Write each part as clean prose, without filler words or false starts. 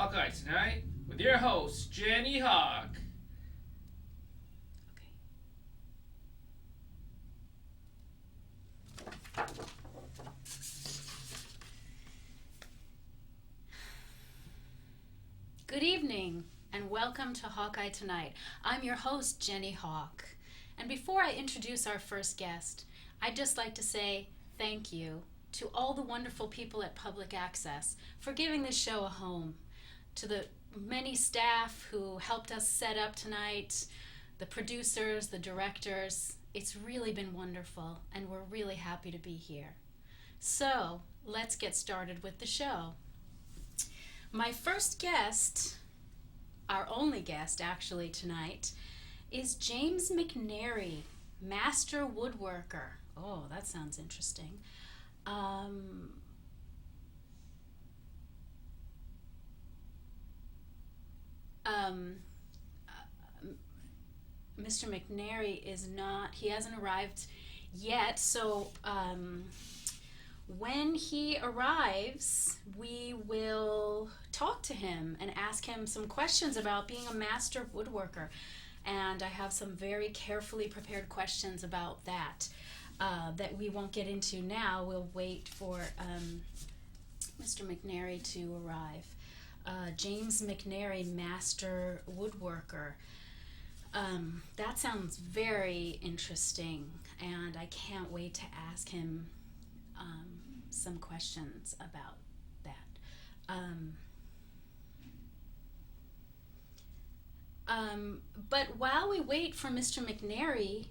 Hawkeye Tonite with your host, Jenny Hawk. Good evening and welcome to Hawkeye Tonite. I'm your host, Jenny Hawk. And before I introduce our first guest, I'd just like to say thank you to all the wonderful people at Public Access for giving this show a home. To the many staff who helped us set up tonight, the producers, the directors, it's really been wonderful and we're really happy to be here. So let's get started with the show. My first guest, our only guest actually tonight, is James McNairy, Master Woodworker. Oh, that sounds interesting. Mr. McNairy he hasn't arrived yet, so when he arrives, we will talk to him and ask him some questions about being a master woodworker. And I have some very carefully prepared questions about that that we won't get into now. We'll wait for Mr. McNairy to arrive. James McNairy, Master Woodworker. That sounds very interesting, and I can't wait to ask him some questions about that. But while we wait for Mr. McNairy,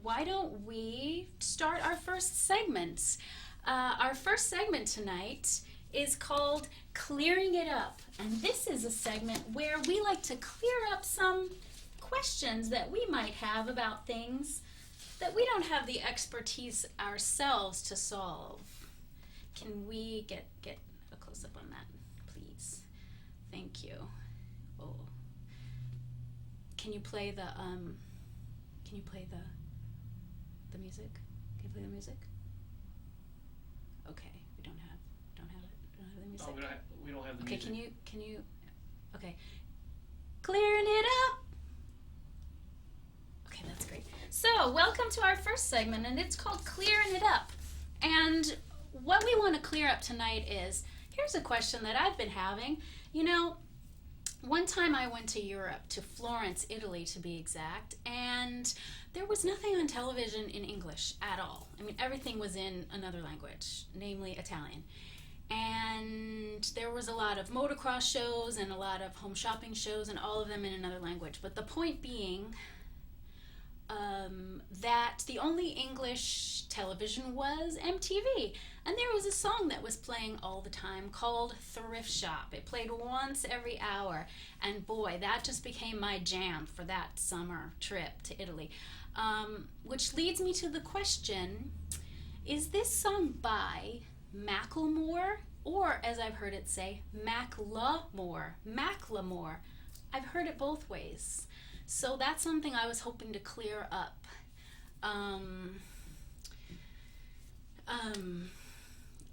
why don't we start our first segment? Our first segment tonight is called Clearing It Up. And this is a segment where we like to clear up some questions that we might have about things that we don't have the expertise ourselves to solve. Can we get a close-up on that, please? Thank you. Oh. Can you play the music? Can you play the music? Okay, we don't have the music. Oh, we don't have the music. Okay, can you okay. Clearing it up. Okay, that's great. So, welcome to our first segment, and it's called Clearing It Up. And what we want to clear up tonight is, here's a question that I've been having. You know, one time I went to Europe, to Florence, Italy to be exact, and there was nothing on television in English at all. I mean, everything was in another language, namely Italian. And there was a lot of motocross shows and a lot of home shopping shows, and all of them in another language. But the point being that the only English television was MTV. And there was a song that was playing all the time called Thrift Shop. It played once every hour. And boy, that just became my jam for that summer trip to Italy. Which leads me to the question, is this song by Macklemore, or as I've heard it say, Macklemore? Macklemore. I've heard it both ways. So that's something I was hoping to clear up.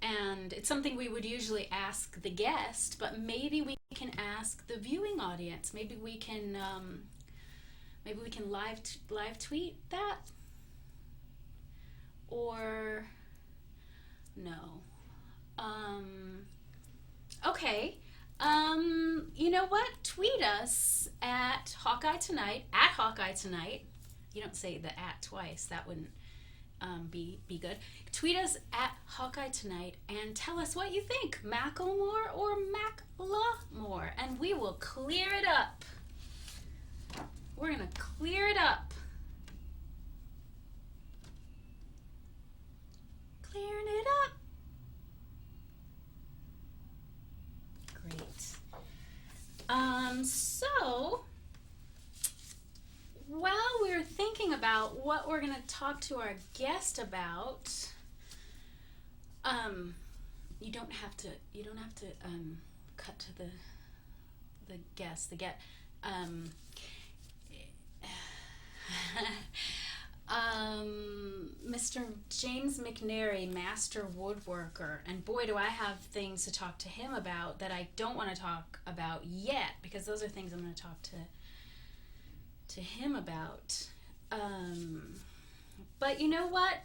And it's something we would usually ask the guest, but maybe we can ask the viewing audience. Maybe we can live tweet that, or no. Okay. You know what? Tweet us at Hawkeye Tonite. You don't say the at twice. That wouldn't be good. Tweet us at Hawkeye Tonite and tell us what you think, Macklemore or Macklemore, and we will clear it up. We're gonna clear it up. Clearing it up. Great. So while we're thinking about what we're going to talk to our guest about, you don't have to cut to the guest. Mr. Mr. James McNairy, Master Woodworker. And boy, do I have things to talk to him about that I don't want to talk about yet, because those are things I'm going to talk to him about. But you know what?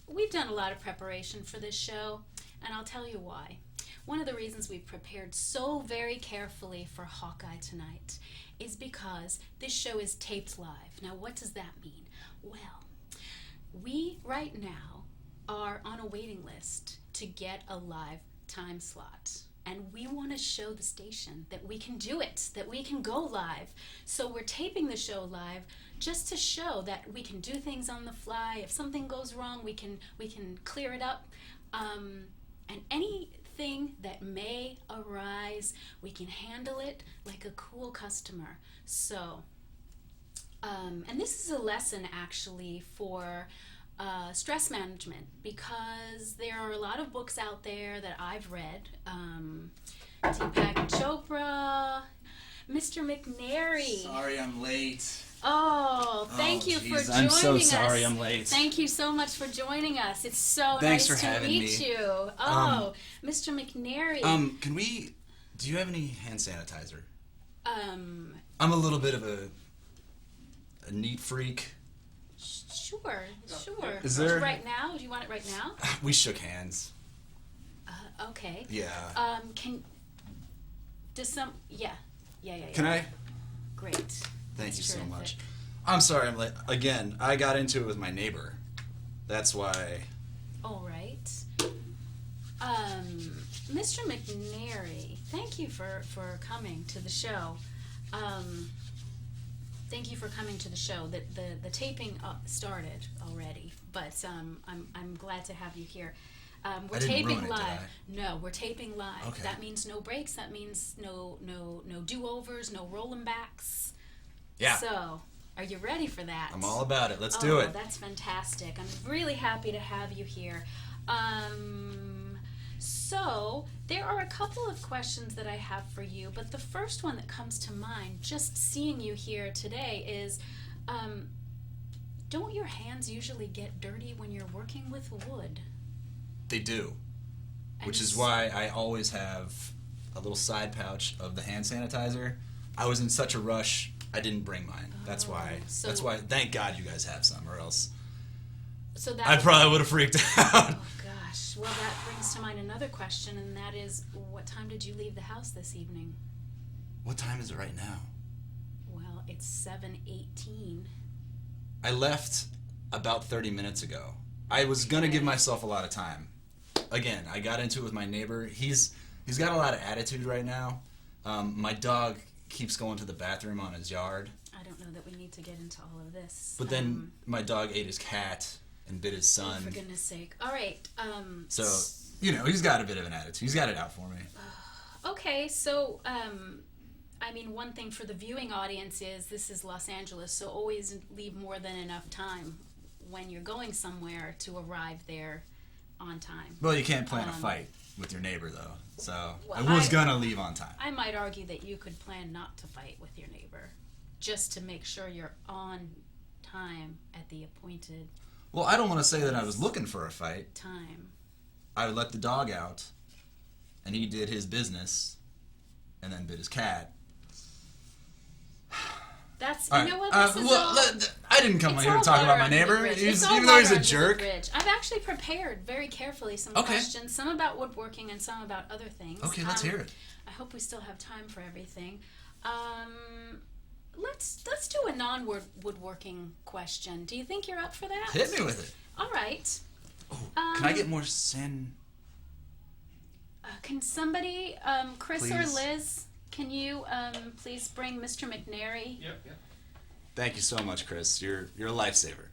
We've done a lot of preparation for this show, and I'll tell you why. One of the reasons we've prepared so very carefully for Hawkeye Tonite is because this show is taped live. Now, what does that mean? Well, we right now are on a waiting list to get a live time slot. And we want to show the station that we can do it, that we can go live. So we're taping the show live just to show that we can do things on the fly. If something goes wrong, we can clear it up. And anything that may arise, we can handle it like a cool customer. So, and this is a lesson actually for stress management, because there are a lot of books out there that I've read. Deepak Chopra, Mr. McNairy. Sorry I'm late. Oh, thank you for joining us. I'm so sorry I'm late. Thank you so much for joining us. It's so Thanks nice for to having meet me. you. Oh, Mr. McNairy. Do you have any hand sanitizer? Um, I'm a little bit of a neat freak. Sure. Is there... Right now? Do you want it right now? We shook hands. Okay. Yeah. Yeah. Can I? Great. Thank That's you so terrific. much. I'm sorry I'm late. Again, I got into it with my neighbor. That's why. All right. Mr. McNairy, thank you for coming to the show. Thank you for coming to the show. The taping started already, but I'm glad to have you here. We're taping live. No, we're taping live. Okay. That means no breaks. That means no do-overs, no rolling backs. Yeah. So, are you ready for that? I'm all about it. Let's do it. That's fantastic. I'm really happy to have you here. So, there are a couple of questions that I have for you, but the first one that comes to mind, just seeing you here today, is don't your hands usually get dirty when you're working with wood? They do. Which is why I always have a little side pouch of the hand sanitizer. I was in such a rush, I didn't bring mine. That's why. Thank God you guys have some, or else I probably would have freaked out. Oh gosh. Well, that brings to mind another question, and that is, what time did you leave the house this evening? What time is it right now? Well, it's 7:18. I left about 30 minutes ago. I was going to give myself a lot of time. Again, I got into it with my neighbor. He's got a lot of attitude right now. My dog keeps going to the bathroom on his yard. I don't know that we need to get into all of this. But then my dog ate his cat and bit his son. Oh, for goodness sake. All right. So, he's got a bit of an attitude. He's got it out for me. Okay, so, one thing for the viewing audience is this is Los Angeles, so always leave more than enough time when you're going somewhere to arrive there on time. Well, you can't plan a fight with your neighbor, though. So I was going to leave on time. I might argue that you could plan not to fight with your neighbor, just to make sure you're on time at the appointed Well, I don't want to say that I was looking for a fight. time. I let the dog out, and he did his business, and then bit his cat. That's, you know what, I didn't come here to talk about my neighbor, even though he's a jerk. I've actually prepared very carefully some questions, some about woodworking and some about other things. Okay, let's hear it. I hope we still have time for everything. Let's do a non-woodworking question. Do you think you're up for that? Hit me with it. All right. Oh, can I get more sand? Can somebody, Chris Please. or Liz, can you please bring Mr. McNairy? Yep. Thank you so much, Chris. You're a lifesaver.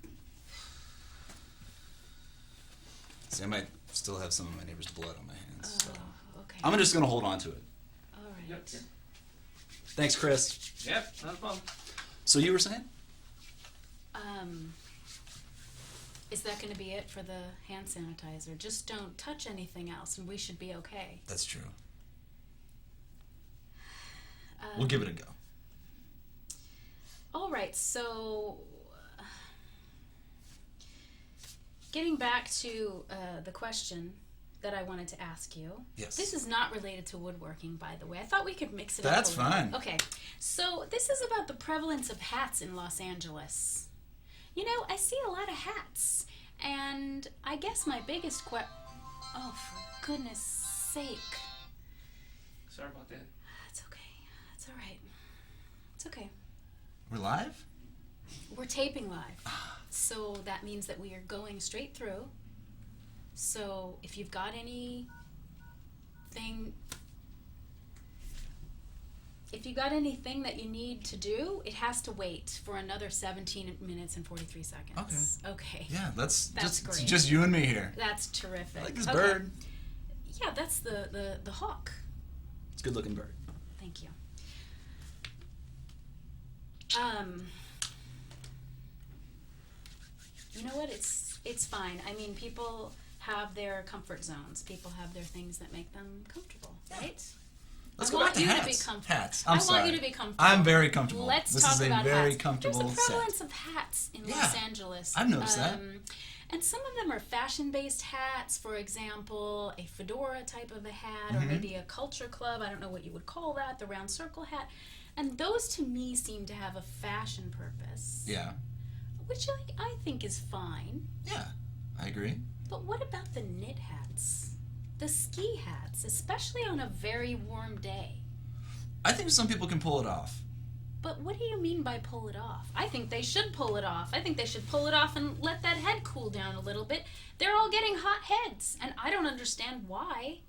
See, I might still have some of my neighbor's blood on my hands. So. Okay. I'm just going to hold on to it. All right. Yep. Thanks, Chris. Yep, not a problem. So you were saying? Is that going to be it for the hand sanitizer? Just don't touch anything else, and we should be okay. That's true. We'll give it a go. All right, so getting back to the question that I wanted to ask you. Yes. This is not related to woodworking, by the way. I thought we could mix it That's up. That's fine. Okay. So this is about the prevalence of hats in Los Angeles. You know, I see a lot of hats, and I guess my biggest Oh, for goodness sake. Sorry about that. It's okay. It's all right. It's okay. We're live? We're taping live. So that means that we are going straight through. So if you've got anything that you need to do, it has to wait for another 17 minutes and 43 seconds. Okay. Yeah, that's great. It's just you and me here. That's terrific. I like this bird. Yeah, that's the hawk. It's a good looking bird. Thank you. You know what? It's fine. I mean, people have their comfort zones. People have their things that make them comfortable, right? Let's go back to hats. I want you to be comfortable. Hats. I want you to be comfortable. I'm very comfortable. Let's this talk is a about very hats. comfortable There's a prevalence set. of hats in Los Angeles. I've noticed that. And some of them are fashion-based hats. For example, a fedora type of a hat, or maybe a culture club. I don't know what you would call that, the round circle hat. And those, to me, seem to have a fashion purpose. Yeah. Which I think is fine. Yeah, I agree. But what about the knit hats? The ski hats, especially on a very warm day. I think some people can pull it off. But what do you mean by pull it off? I think they should pull it off. I think they should pull it off and let that head cool down a little bit. They're all getting hot heads, and I don't understand why.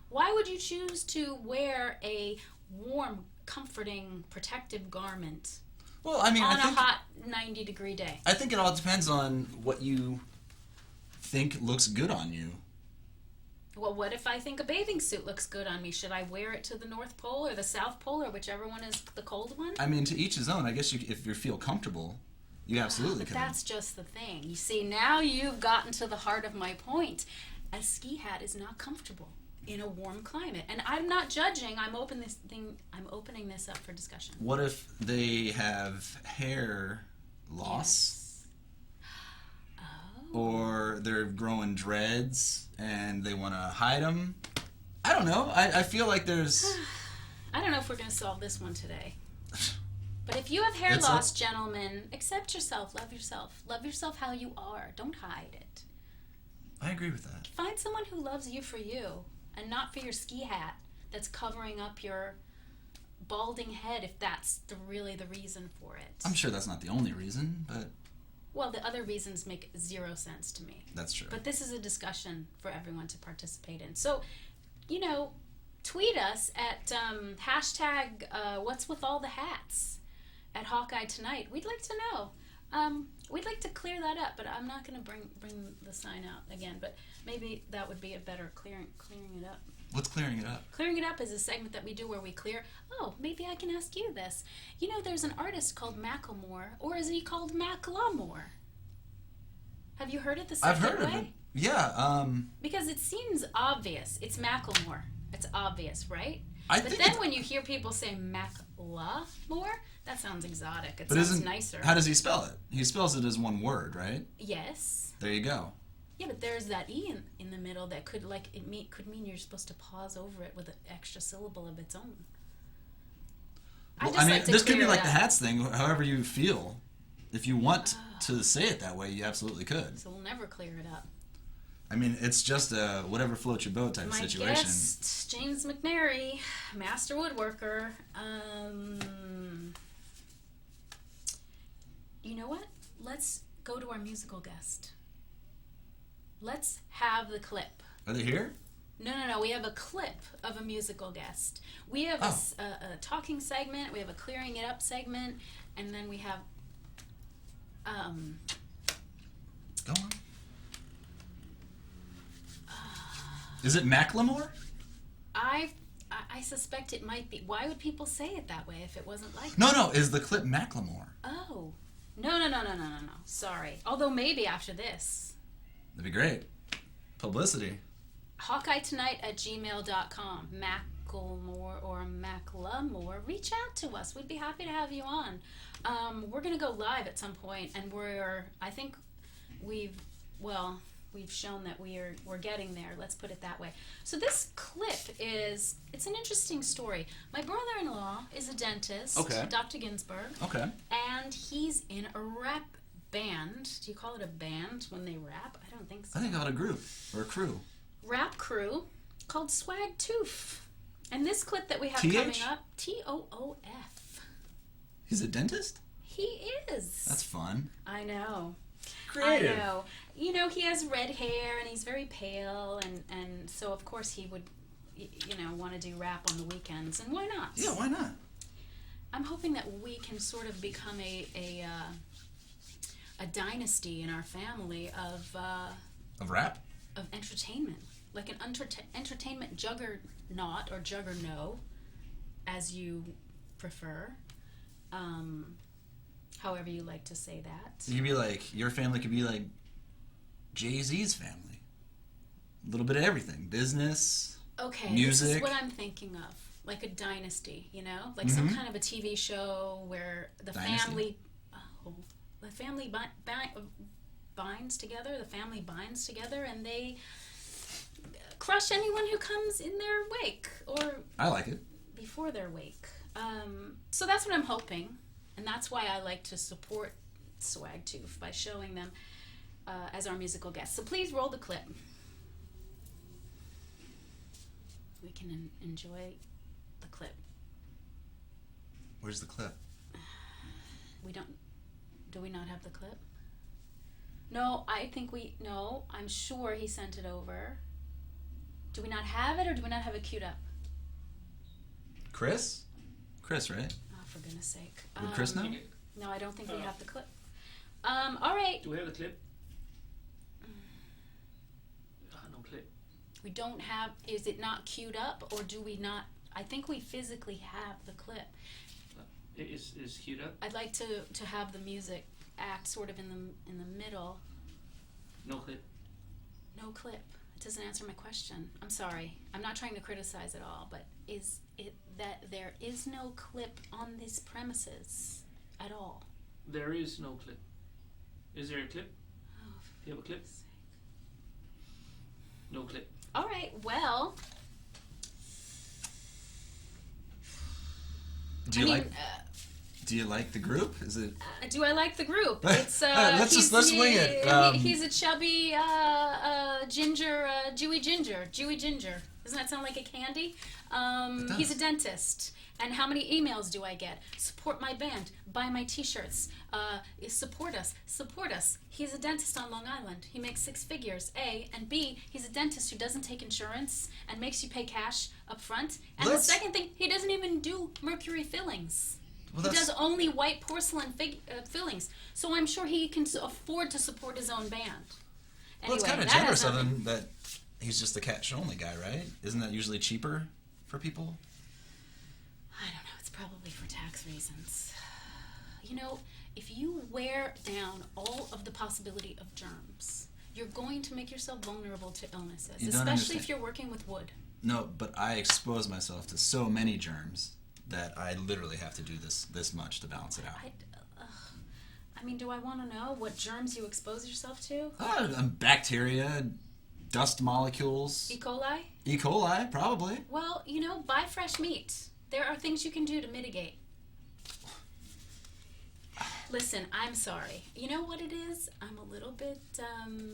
Why would you choose to wear a warm, comforting, protective garment Well, I mean, on a hot 90-degree day? I think it all depends on what you think looks good on you. Well, what if I think a bathing suit looks good on me? Should I wear it to the North Pole or the South Pole or whichever one is the cold one? I mean, to each his own. I guess if you feel comfortable, you absolutely can. But that's just the thing. You see, now you've gotten to the heart of my point. A ski hat is not comfortable in a warm climate. And I'm not judging. I'm opening this up for discussion. What if they have hair loss? Yes. Or they're growing dreads and they want to hide them? I don't know. I feel like there's... I don't know if we're going to solve this one today. But if you have hair loss, gentlemen, accept yourself, love yourself. Love yourself how you are. Don't hide it. I agree with that. Find someone who loves you for you and not for your ski hat that's covering up your balding head, if that's really the reason for it. I'm sure that's not the only reason, but... Well, the other reasons make zero sense to me. That's true. But this is a discussion for everyone to participate in. So, tweet us at hashtag what's with all the hats at Hawkeye Tonite. We'd like to know. We'd like to clear that up, but I'm not going to bring the sign out again. But maybe that would be a better clearing it up. What's clearing it up? Clearing it up is a segment that we do where we clear. Oh, maybe I can ask you this. There's an artist called Macklemore, or is he called Macklemore? Have you heard it the second way? I've heard of it. Yeah. Because it seems obvious. It's Macklemore. It's obvious, right? But then when you hear people say Macklemore, that sounds exotic. It sounds nicer. How does he spell it? He spells it as one word, right? Yes. There you go. Yeah, but there's that E in the middle that could mean you're supposed to pause over it with an extra syllable of its own. Well, this could be like the hats thing, however you feel. If you want to say it that way, you absolutely could. So we'll never clear it up. I mean, it's just a whatever floats your boat type of situation. My guest, James McNairy, Master Woodworker. You know what? Let's go to our musical guest. Let's have the clip. Are they here? No. We have a clip of a musical guest. We have a talking segment. We have a clearing it up segment, and then we have. Go on. Is it Macklemore? I suspect it might be. Why would people say it that way if it wasn't like? No. Is the clip Macklemore? Oh, no. Sorry. Although maybe after this. That'd be great. Publicity. HawkeyeTonite@gmail.com. Macklemore or Macklemore, reach out to us. We'd be happy to have you on. We're going to go live at some point, and we've shown that we're getting there. Let's put it that way. So this clip it's an interesting story. My brother-in-law is a dentist, Okay. Dr. Ginsburg. Okay. And he's in a rap band. Do you call it a band when they rap? I don't think so. I think I call it a group or a crew. Rap crew called Swag Tooth. And this clip that we have TH? coming up, TOOF. He's a dentist? He is. That's fun. I know. Creative. I know. You know, he has red hair and he's very pale, and so of course he would, want to do rap on the weekends. And why not? Yeah, why not? I'm hoping that we can sort of become a dynasty in our family of rap? Of entertainment, like an entertainment juggernaut or juggerno, as you prefer. However you like to say that. You could be like, your family could be like Jay-Z's family. A little bit of everything. Business, music. This is what I'm thinking of. Like a dynasty, Like some kind of a TV show where the family binds together and they crush anyone who comes in their wake or I like it. before their wake. So that's what I'm hoping, and that's why I like to support Swag Tooth by showing them as our musical guests. So please roll the clip. We can enjoy the clip. Where's the clip? Do we not have the clip? No, I'm sure he sent it over. Do we not have it, or do we not have it queued up? Chris, right? Oh, for goodness sake. Would Chris know? No, I don't think we have the clip. All right. Do we have the clip? No clip. We don't have, is it not queued up, or do we not? I think we physically have the clip. It is queued up? I'd like to have the music act sort of in the middle. No clip. No clip. It doesn't answer my question. I'm sorry. I'm not trying to criticize at all, but is it that there is no clip on these premises at all? There is no clip. Is there a clip? Oh, Do you have a clip? No clip. All right, well. Do you like the group? Is it? Do I like the group? It's let's wing it. He's a chubby Jewy ginger. Doesn't that sound like a candy? He's a dentist. And how many emails do I get? Support my band. Buy my T-shirts. Support us. He's a dentist on Long Island. He makes 6 figures. A, and B, he's a dentist who doesn't take insurance and makes you pay cash up front. And the second thing, he doesn't even do mercury fillings. He does only white porcelain fillings. So I'm sure he can afford to support his own band. Anyway, well, it's kind of generous of him that he's just the cash-only guy, right? Isn't that usually cheaper for people? I don't know. It's probably for tax reasons. If you wear down all of the possibility of germs, you're going to make yourself vulnerable to illnesses, especially if you're working with wood. No, but I expose myself to so many germs that I literally have to do this much to balance it out. Do I want to know what germs you expose yourself to? Bacteria, dust molecules. E. coli? E. coli, probably. Well, buy fresh meat. There are things you can do to mitigate. Listen, I'm sorry. You know what it is? I'm a little bit,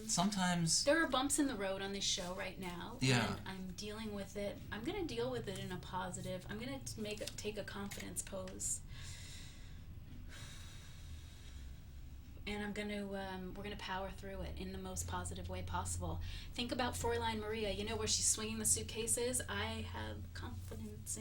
Sometimes... There are bumps in the road on this show right now. Yeah. And I'm dealing with it. I'm going to deal with it in a positive. I'm going to take a confidence pose. And we're going to power through it in the most positive way possible. Think about Fräulein Maria, where she's swinging the suitcases. I have confidence.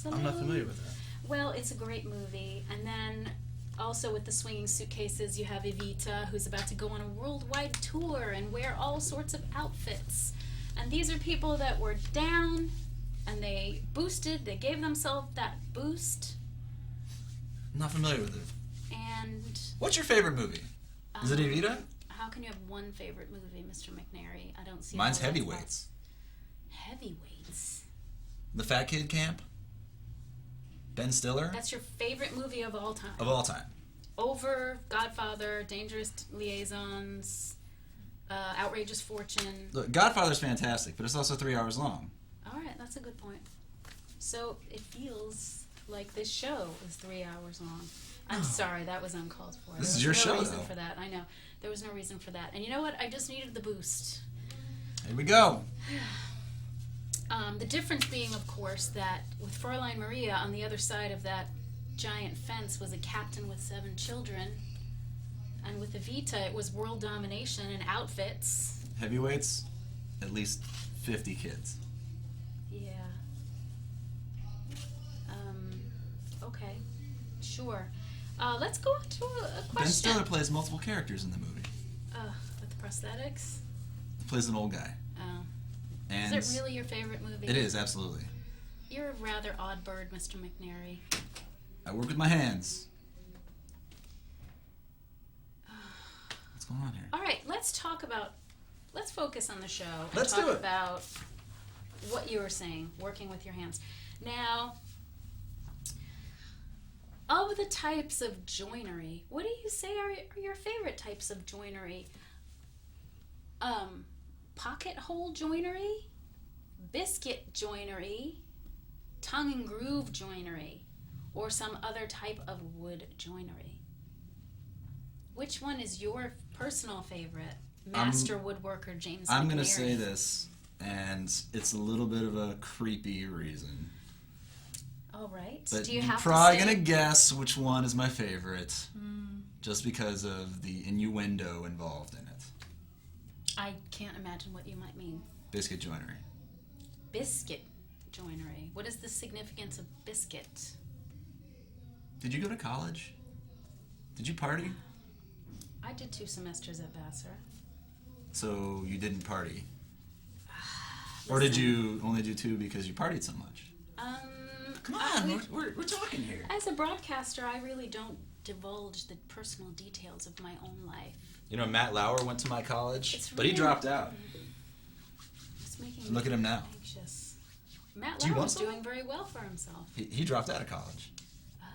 I'm not familiar with that. Well, it's a great movie. And then also with the swinging suitcases, you have Evita, who's about to go on a worldwide tour and wear all sorts of outfits. And these are people that were down, and they gave themselves that boost. I'm not familiar with it. And what's your favorite movie? Is it Evita? How can you have one favorite movie, Mr. McNairy? I don't see. Mine's Heavyweights. Heavyweights. The Fat Kid Camp. Ben Stiller. That's your favorite movie of all time. Of all time. Over Godfather, Dangerous Liaisons, Outrageous Fortune. Look, Godfather's fantastic, but it's also 3 hours long. All right, that's a good point. So it feels like this show is 3 hours long. I'm sorry, that was uncalled for. This is your show, There was no reason though. for that. I know. There was no reason for that. And you know what? I just needed the boost. Here we go. The difference being, of course, that with Fräulein Maria on the other side of that giant fence was a captain with 7 children. And with Evita, it was world domination and outfits. Heavyweights, at least 50 kids. Yeah. Okay. Sure. Let's go on to a question. Ben Stiller plays multiple characters in the movie. With the prosthetics? He plays an old guy. Oh. And Is it really your favorite movie? It is, absolutely. You're a rather odd bird, Mr. McNairy. I work with my hands. What's going on here? All right, let's focus on the show. And Let's talk do it. about what you were saying, working with your hands. Now, of the types of joinery, what do you say are your favorite types of joinery? Pocket hole joinery, biscuit joinery, tongue and groove joinery, or some other type of wood joinery? Which one is your personal favorite? Master Woodworker James McNairy. I'm going to say this, and it's a little bit of a creepy reason. All right. But Do you you're have probably to say? going to guess which one is my favorite, just because of the innuendo involved in it. I can't imagine what you might mean. Biscuit joinery. Biscuit joinery. What is the significance of biscuit? Did you go to college? Did you party? I did 2 semesters at Vassar. So you didn't party? Or did you only do 2 because you partied so much? Come on, we're talking here. As a broadcaster, I really don't divulge the personal details of my own life. You know, Matt Lauer went to my college, It's but he really- dropped out. It's making Look me at him now. anxious. Matt Do you want Lauer's some? doing very well for himself. He dropped out of college. Oh.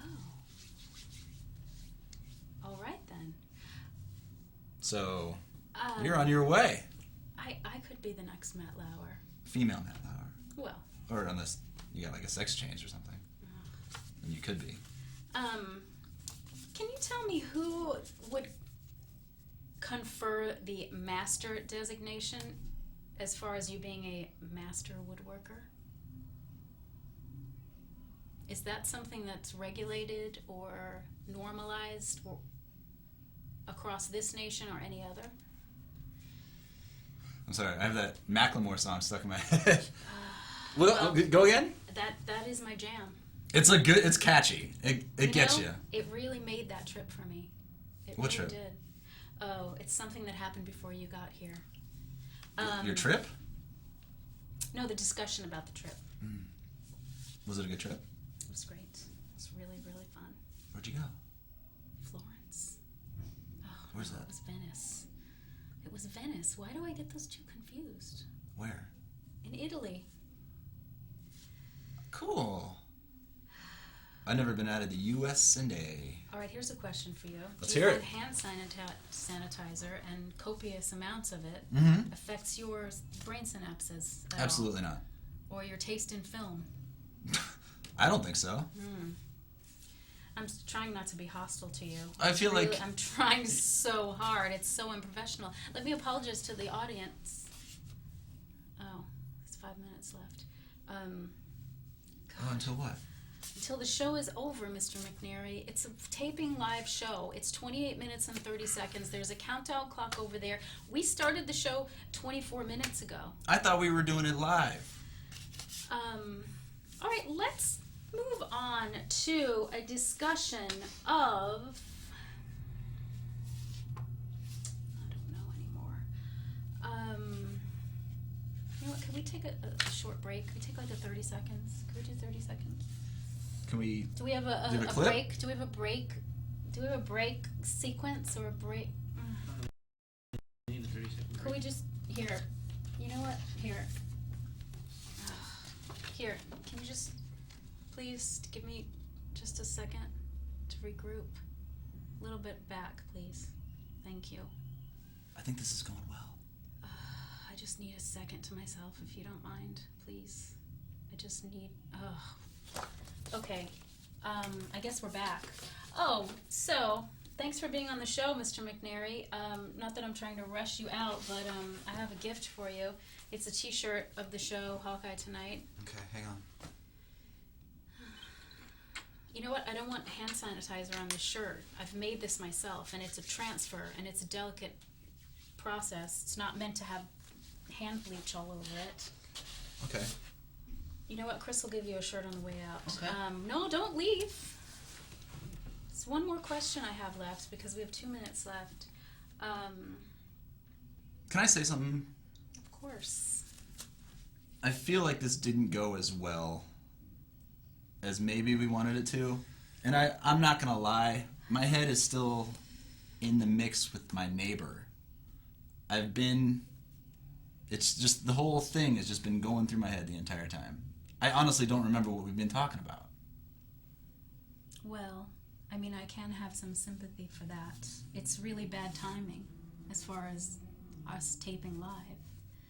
All right then. So Um, you're on your way. I could be the next Matt Lauer. Female Matt Lauer. Well, Or unless you got like a sex change or something. And you could be. can you tell me who would confer the master designation as far as you being a master woodworker? Is that something that's regulated or normalized across this nation or any other? I'm sorry, I have that Macklemore song stuck in my head. Well, go again? That is my jam. It's catchy. It gets know, you. It really made that trip for me. It What really trip? did. Oh, it's something that happened before you got here. Your trip? No, the discussion about the trip. Was it a good trip? It was great. It was really, really fun. Where'd you go? Florence. Oh, Where's no, that? It was Venice. It was Venice. Why do I get those 2 confused? Where? In Italy. Cool. I've never been out of the U.S. in a... All right, here's a question for you. Let's Do you hear it. find hand sanitizer and copious amounts of it Mm-hmm. affects your brain synapses at Absolutely not. all? Or your taste in film? I don't think so. I'm trying not to be hostile to you. I feel like... I'm trying so hard. It's so unprofessional. Let me apologize to the audience. Oh, there's 5 minutes left. Oh, until what? Until the show is over, Mr. McNairy. It's a taping live show. It's 28 minutes and 30 seconds. There's a countdown clock over there. We started the show 24 minutes ago. I thought we were doing it live. All right, let's move on to a discussion of... I don't know anymore. You know what, can we take a short break? Can we take like a 30 seconds? Can we do 30 seconds? Can we... Do we have Do you have a clip? break? Do we have a break? Do we have a break sequence or a break? I need a 30-second Could we just... Here. You know what? Here. Here. Can you just... Please give me just a second to regroup. A little bit back, please. Thank you. I think this is going well. just need a second to myself, if you don't mind, please. I just need... Oh. Okay. I guess we're back. Oh, so, thanks for being on the show, Mr. McNairy. Not that I'm trying to rush you out, but I have a gift for you. It's a t-shirt of the show, Hawkeye Tonite. Okay, hang on. You know what? I don't want hand sanitizer on this shirt. I've made this myself, and it's a transfer, and it's a delicate process. It's not meant to have hand bleach all over it. Okay. You know what? Chris will give you a shirt on the way out. Okay. No, don't leave. It's one more question I have left because we have 2 minutes left. Can I say something? Of course. I feel like this didn't go as well as maybe we wanted it to. And I'm not going to lie. My head is still in the mix with my neighbor. It's just, the whole thing has just been going through my head the entire time. I honestly don't remember what we've been talking about. Well, I mean, I can have some sympathy for that. It's really bad timing as far as us taping live.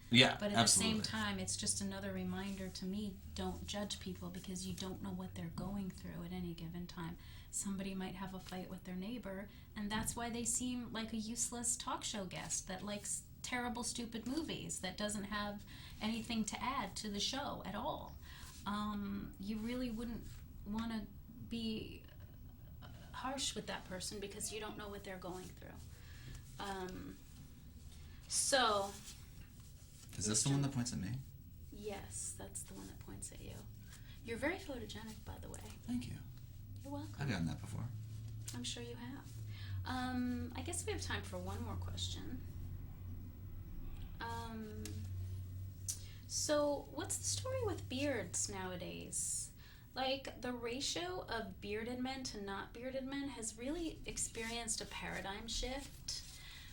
Yeah, But at absolutely. the same time, it's just another reminder to me, don't judge people because you don't know what they're going through at any given time. Somebody might have a fight with their neighbor, and that's why they seem like a useless talk show guest that likes terrible, stupid movies, that doesn't have anything to add to the show at all. You really wouldn't want to be harsh with that person because you don't know what they're going through. So... Is this the one that points at me? Yes, that's the one that points at you. You're very photogenic, by the way. Thank you. You're welcome. I've gotten that before. I'm sure you have. I guess we have time for one more question. So, what's the story with beards nowadays? Like, the ratio of bearded men to not bearded men has really experienced a paradigm shift.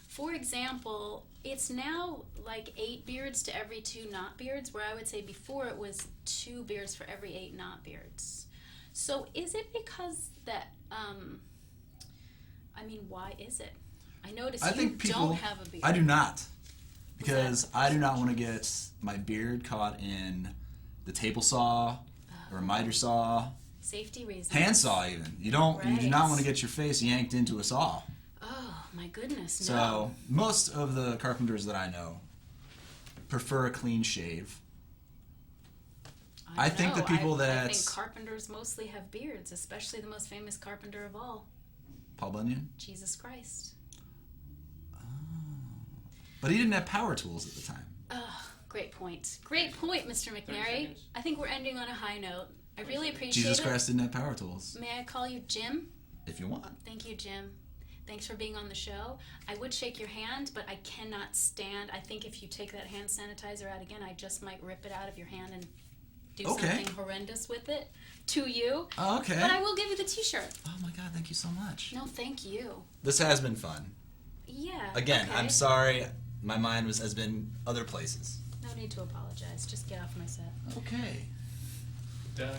For example, it's now like 8 beards to every 2 not beards, where I would say before it was 2 beards for every 8 not beards. So is it because that, I mean, why is it? I notice don't have a beard. I do not. Because I do not want to get my beard caught in the table saw or a miter saw. Safety reasons. Handsaw even. You do not want to get your face yanked into a saw. Oh, my goodness, no. So, most of the carpenters that I know prefer a clean shave. I think I think carpenters mostly have beards, especially the most famous carpenter of all. Paul Bunyan? Jesus Christ. Oh. But he didn't have power tools at the time. Oh, great point. Great point, Mr. McNairy. I think we're ending on a high note. I really appreciate Jesus it. Christ didn't have power tools. May I call you Jim? If you want. Thank you, Jim. Thanks for being on the show. I would shake your hand, but I cannot stand. I think if you take that hand sanitizer out again, I just might rip it out of your hand and do something horrendous with it to you. Oh, okay. But I will give you the t-shirt. Oh my God, thank you so much. No, thank you. This has been fun. Yeah. Again, okay. I'm sorry. My mind has been other places. No need to apologize. Just get off my set. Okay. Doug.